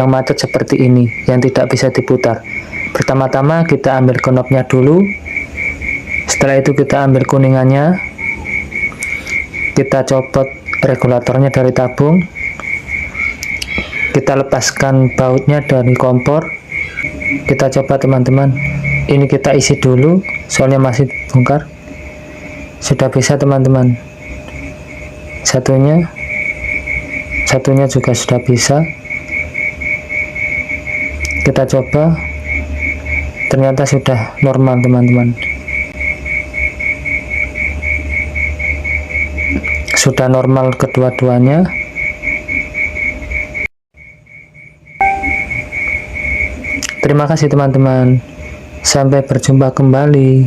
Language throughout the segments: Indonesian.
yang macet seperti ini, yang tidak bisa diputar. Pertama-tama kita ambil knopnya dulu. Setelah itu kita ambil kuningannya, kita copot regulatornya dari tabung, kita lepaskan bautnya dari kompor. Kita coba teman-teman, ini kita isi dulu, soalnya masih bongkar. Sudah bisa teman-teman, satunya juga sudah bisa. Kita coba, ternyata sudah normal teman-teman, sudah normal kedua-duanya. Terima kasih teman-teman, sampai berjumpa kembali.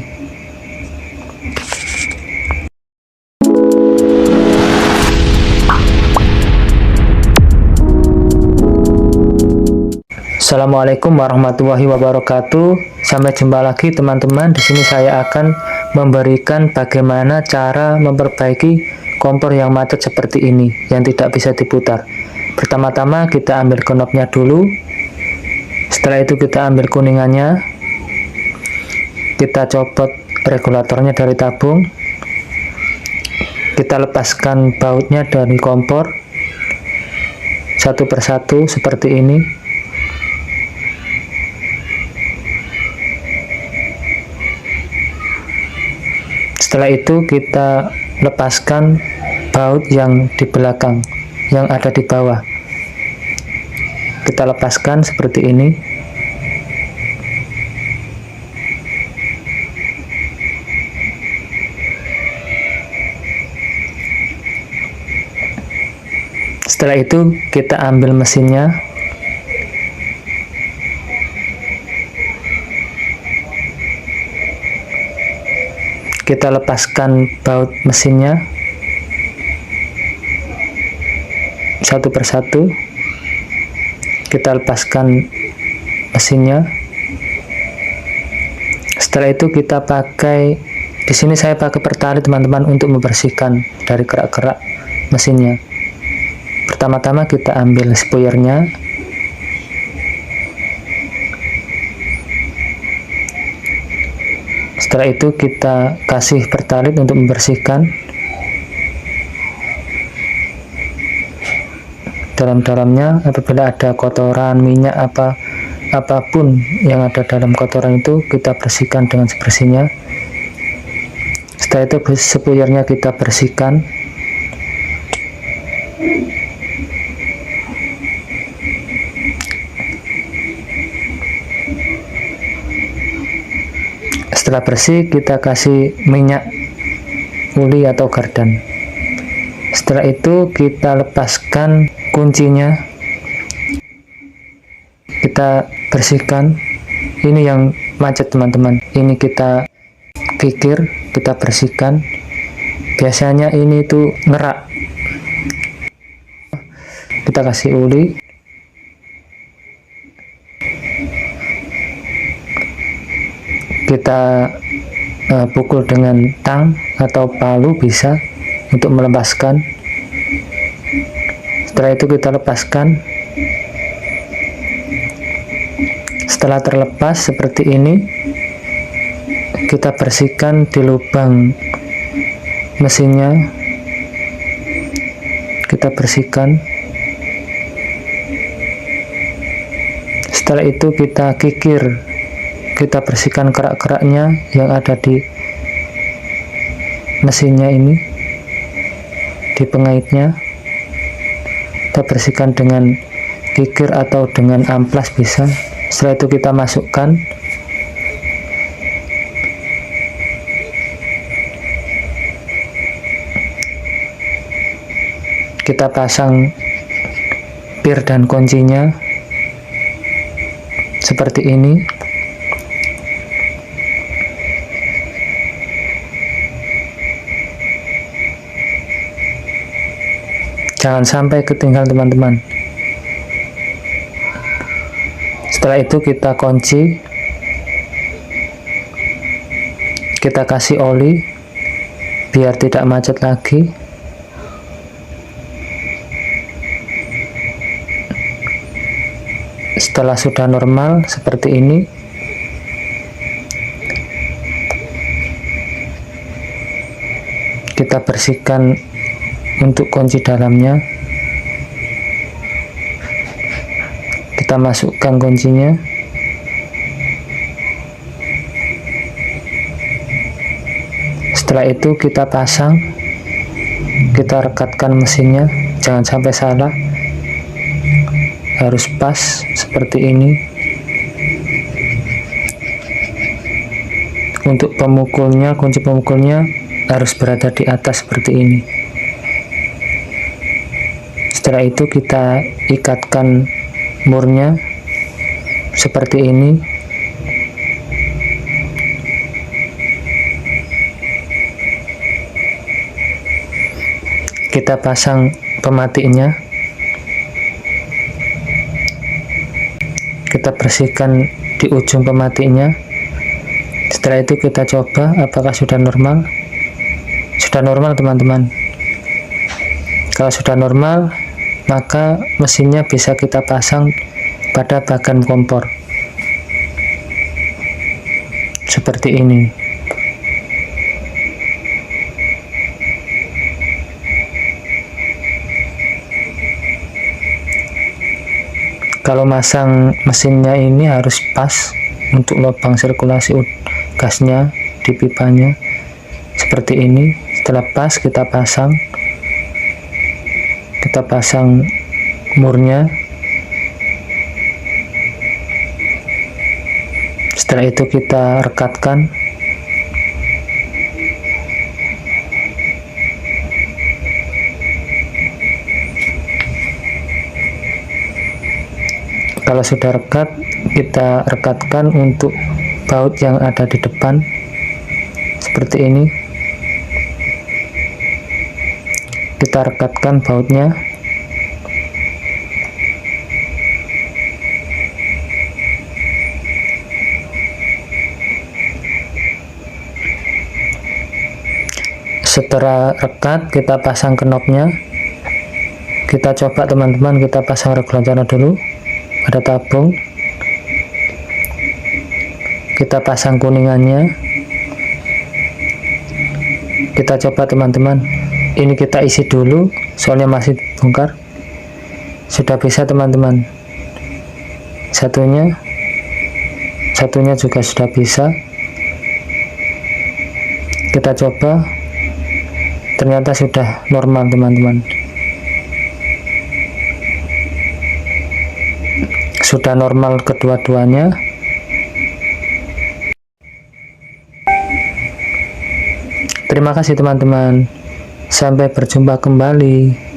Assalamualaikum warahmatullahi wabarakatuh. Sampai jumpa lagi teman-teman. Di sini saya akan memberikan bagaimana cara memperbaiki kompor yang macet seperti ini, yang tidak bisa diputar. Pertama-tama kita ambil knopnya dulu. Setelah itu kita ambil kuningannya, kita copot regulatornya dari tabung, kita lepaskan bautnya dari kompor satu persatu seperti ini. Setelah itu kita lepaskan baut yang di belakang, yang ada di bawah. Kita lepaskan seperti ini. Setelah itu kita ambil mesinnya. Kita lepaskan baut mesinnya satu persatu. Kita lepaskan mesinnya. Setelah itu kita pakai, di sini saya pakai pertalit teman-teman, untuk membersihkan dari kerak-kerak mesinnya. Pertama-tama kita ambil spoilernya. Setelah itu kita kasih pertalit untuk membersihkan dalam-dalamnya. Apabila ada kotoran, minyak, apapun yang ada dalam kotoran itu, kita bersihkan dengan sebersihnya. Setelah itu spoilernya kita bersihkan. Setelah bersih, kita kasih minyak uli atau gardan. Setelah itu kita lepaskan kuncinya, kita bersihkan. Ini yang macet teman-teman, ini kita kikir, kita bersihkan. Biasanya ini tuh ngerak. Kita kasih uli. Kita pukul dengan tang atau palu bisa, untuk melepaskan. Setelah itu kita lepaskan. Setelah terlepas seperti ini, kita bersihkan di lubang mesinnya. Kita bersihkan. Setelah itu kita kikir, kita bersihkan kerak-keraknya yang ada di mesinnya ini, di pengaitnya. Kita bersihkan dengan kikir atau dengan amplas bisa. Setelah itu kita masukkan. Kita pasang pir dan kuncinya seperti ini. Jangan sampai ketinggalan teman-teman. Setelah itu kita kunci, kita kasih oli biar tidak macet lagi. Setelah sudah normal seperti ini, kita bersihkan untuk kunci dalamnya. Kita masukkan kuncinya. Setelah itu kita pasang, kita rekatkan mesinnya, jangan sampai salah, harus pas seperti ini. Untuk pemukulnya, kunci pemukulnya harus berada di atas seperti ini. Setelah itu kita ikatkan murnya seperti ini. Kita pasang pematinya. Kita bersihkan di ujung pematinya. Setelah itu kita coba apakah sudah normal. Sudah normal teman-teman. Kalau sudah normal, maka mesinnya bisa kita pasang pada bagan kompor seperti ini. Kalau masang mesinnya ini harus pas untuk lubang sirkulasi gasnya di pipanya seperti ini. Setelah pas, kita pasang murnya. Setelah itu kita rekatkan. Kalau sudah rekat, kita rekatkan untuk baut yang ada di depan seperti ini. Kita rekatkan bautnya. Setelah rekat, kita pasang knopnya. Kita coba teman-teman, kita pasang regulatornya dulu pada tabung. Kita pasang kuningannya. Kita coba teman-teman, ini kita isi dulu soalnya masih bongkar. Sudah bisa teman-teman, satunya juga sudah bisa. Kita coba, ternyata sudah normal teman-teman. Sudah normal kedua-duanya. Terima kasih teman-teman. Sampai berjumpa kembali.